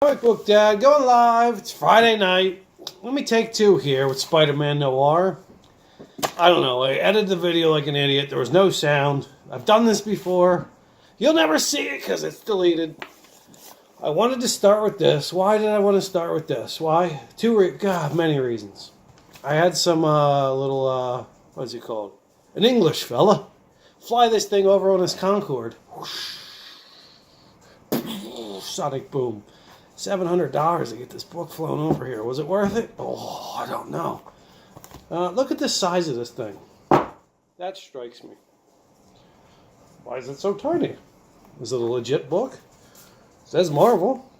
Comic Book Dad going live. It's Friday night. Let me take two here with Spider-Man Noir. I don't know. I edited the video like an idiot. There was no sound. I've done this before. You'll never see it because it's deleted. I wanted to start with this. Why did I want to start with this? Why? Many reasons. I had some what's he called? An English fella fly this thing over on his Concorde. Sonic boom. $700 to get this book flown over here. Was it worth it? Oh, I don't know. Look at the size of this thing. That strikes me. Why is it so tiny? Is it a legit book? It says Marvel.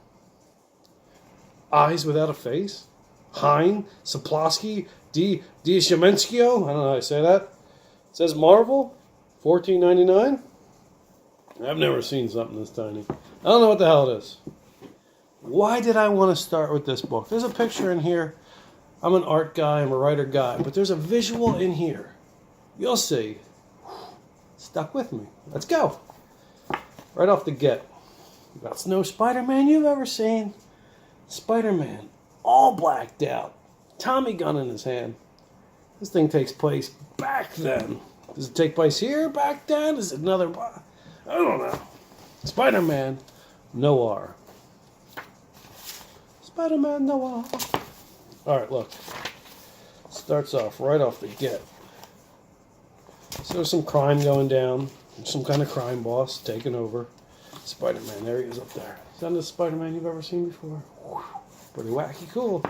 Eyes without a face. Hein, Sapolsky, Diashamenskio. I don't know how I say that. It says Marvel. $14.99. I've never seen something this tiny. I don't know what the hell it is. Why did I want to start with this book? There's a picture in here. I'm an art guy, I'm a writer guy, but there's a visual in here. You'll see. Stuck with me. Let's go. Right off the get. That's no Spider-Man you've ever seen. Spider-Man, all blacked out. Tommy gun in his hand. This thing takes place back then. Does it take place here back then? Is it another... I don't know. Spider-Man Noir. Spider-Man Noir. Alright, look. Starts off right off the get. So there's some crime going down. Some kind of crime boss taking over. Spider-Man, there he is up there. Is that the Spider-Man you've ever seen before? Pretty wacky cool.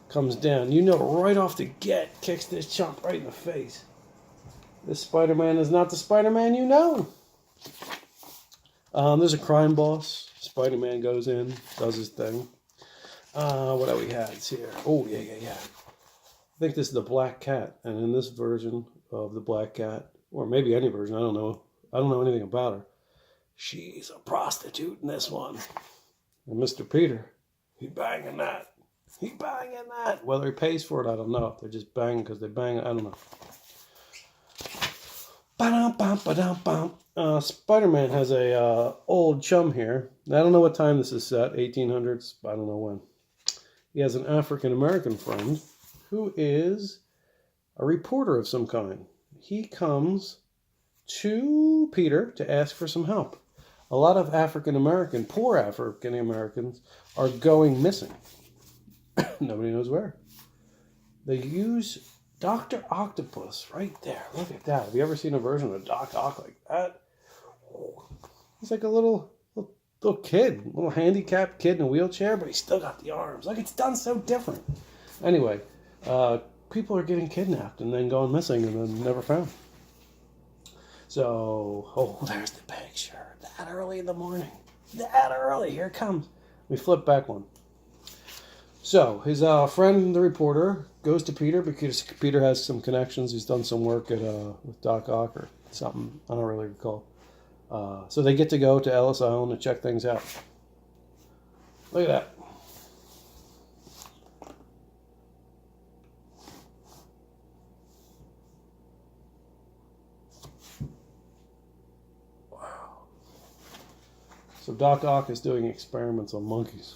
Comes down. You know right off the get, kicks this chump right in the face. This Spider-Man is not the Spider-Man you know. There's a crime boss. Spider-Man goes in, does his thing. What do we have here? Oh, yeah. I think this is the Black Cat. And in this version of the Black Cat, or maybe any version, I don't know. I don't know anything about her. She's a prostitute in this one. And Mr. Peter, he banging that. He banging that. Whether he pays for it, I don't know. If they're just banging because they bang, I don't know. Spider-Man has a old chum here. I don't know what time this is set. 1800s. I don't know when. He has an African-American friend who is a reporter of some kind. He comes to Peter to ask for some help. A lot of poor African-Americans are going missing. Nobody knows where. They use Dr. Octopus right there. Look at that. Have you ever seen a version of Doc Ock like that? He's like a little kid, little handicapped kid in a wheelchair, but he's still got the arms. Like, it's done so different. Anyway, people are getting kidnapped and then going missing and then never found. So, there's the picture. That early in the morning. That early. Here it comes. We flip back one. So, his friend, the reporter, goes to Peter because Peter has some connections. He's done some work with Doc Ock or something. I don't really recall. So they get to go to Ellis Island to check things out. Look at that. Wow. So Doc Ock is doing experiments on monkeys.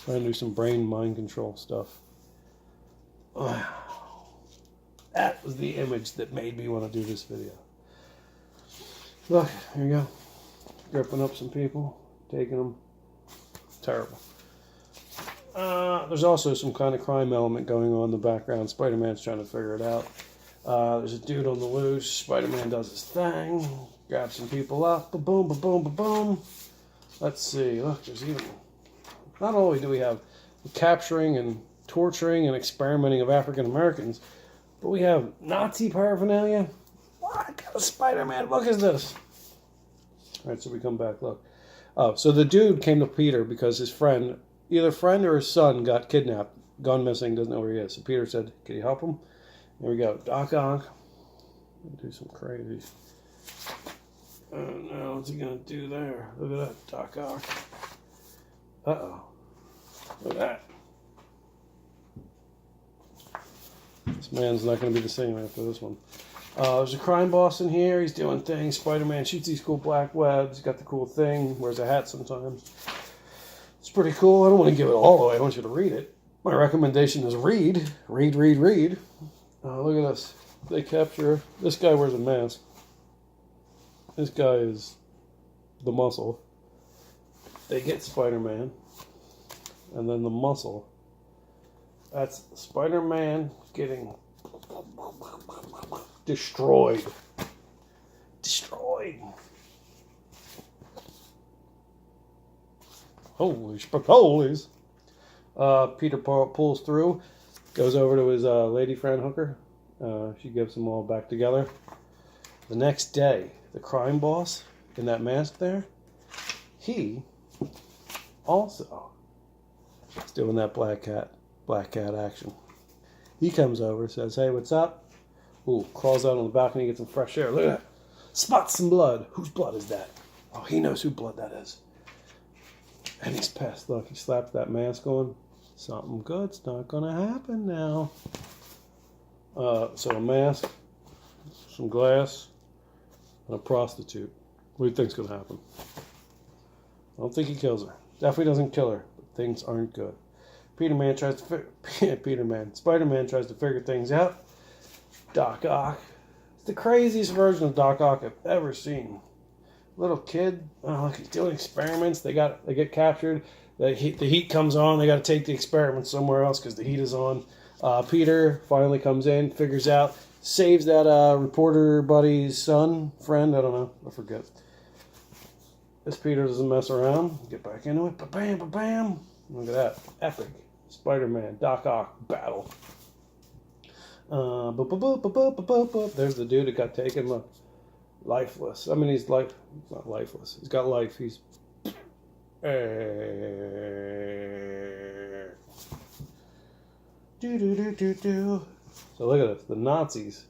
Trying to do some brain mind control stuff. Wow. That was the image that made me want to do this video. Look, here you go. Gripping up some people, taking them. Terrible. There's also some kind of crime element going on in the background. Spider-Man's trying to figure it out. There's a dude on the loose. Spider-Man does his thing. Grabs some people up. Ba-boom, ba-boom, ba-boom. Let's see. Look, there's even... Not only do we have capturing and torturing and experimenting of African Americans, but we have Nazi paraphernalia. What kind of Spider-Man book is this? All right, so we come back. Look. Oh, so the dude came to Peter because his friend, either friend or his son, got kidnapped, gone missing, doesn't know where he is. So Peter said, "Can you help him?" There we go. Doc Ock. Do some crazy. Oh no, what's he gonna do there? Look at that, Doc Ock. Uh-oh. Look at that. This man's not going to be the same after this one. There's a crime boss in here. He's doing things. Spider-Man shoots these cool black webs. Got the cool thing. Wears a hat sometimes. It's pretty cool. I don't want to give it all away. I want you to read it. My recommendation is read. Read, read, read. Look at this. They capture... This guy wears a mask. This guy is the muscle. They get Spider-Man. And then the muscle. That's Spider-Man getting destroyed. Destroyed. Holy spicolies. Peter pulls through, goes over to his lady friend Hooker. She gives them all back together. The next day, the crime boss in that mask there, he also is doing that black cat action. He comes over, says, "Hey, what's up?" Ooh, crawls out on the balcony, gets some fresh air. Look at that. Spots some blood. Whose blood is that? Oh, he knows whose blood that is. And he's pissed. Look, he slaps that mask on. Something good's not gonna happen now. So a mask, some glass, and a prostitute. What do you think's gonna happen? I don't think he kills her. Definitely doesn't kill her. But things aren't good. Spider-Man tries to figure things out. Doc Ock. It's the craziest version of Doc Ock I've ever seen. Little kid, look, he's doing experiments. They get captured. The heat comes on. They got to take the experiment somewhere else because the heat is on. Peter finally comes in, figures out, saves that reporter buddy's friend. I don't know. I forget. This Peter doesn't mess around. Get back into it. Ba-bam, ba-bam. Look at that. Epic Spider-Man Doc Ock battle. There's the dude that got taken. Look. Lifeless. I mean, he's not lifeless. He's got life. He's... So look at this. The Nazis.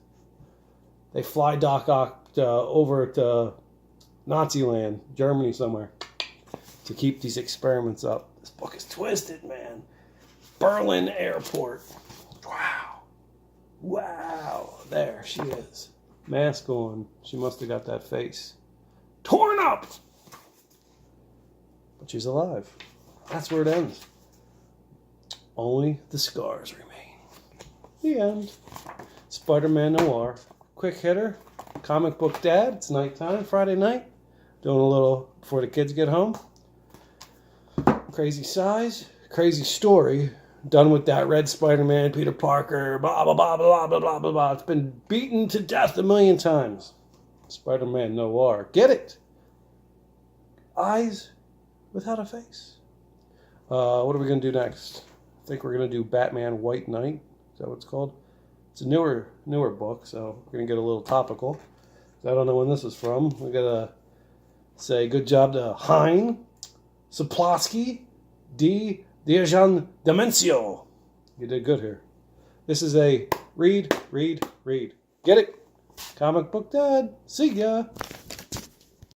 They fly Doc Ock over to Nazi land, Germany somewhere, to keep these experiments up. This book is twisted, man. Berlin Airport. Wow. Wow. There she is. Mask on. She must have got that face torn up. But she's alive. That's where it ends. Only the scars remain. The end. Spider-Man Noir. Quick hitter. Comic book dad. It's nighttime. Friday night. Doing a little before the kids get home. Crazy size. Crazy story. Done with that red Spider-Man, Peter Parker, blah, blah, blah, blah, blah, blah, blah, blah. It's been beaten to death a million times. Spider-Man Noir. Get it? Eyes without a face. What are we going to do next? I think we're going to do Batman White Knight. Is that what it's called? It's a newer book, so we're going to get a little topical. I don't know when this is from. We got to say good job to Hein, Sapolsky, Dijon Demencio. You did good here. This is a read. Get it? Comic book dad. See ya.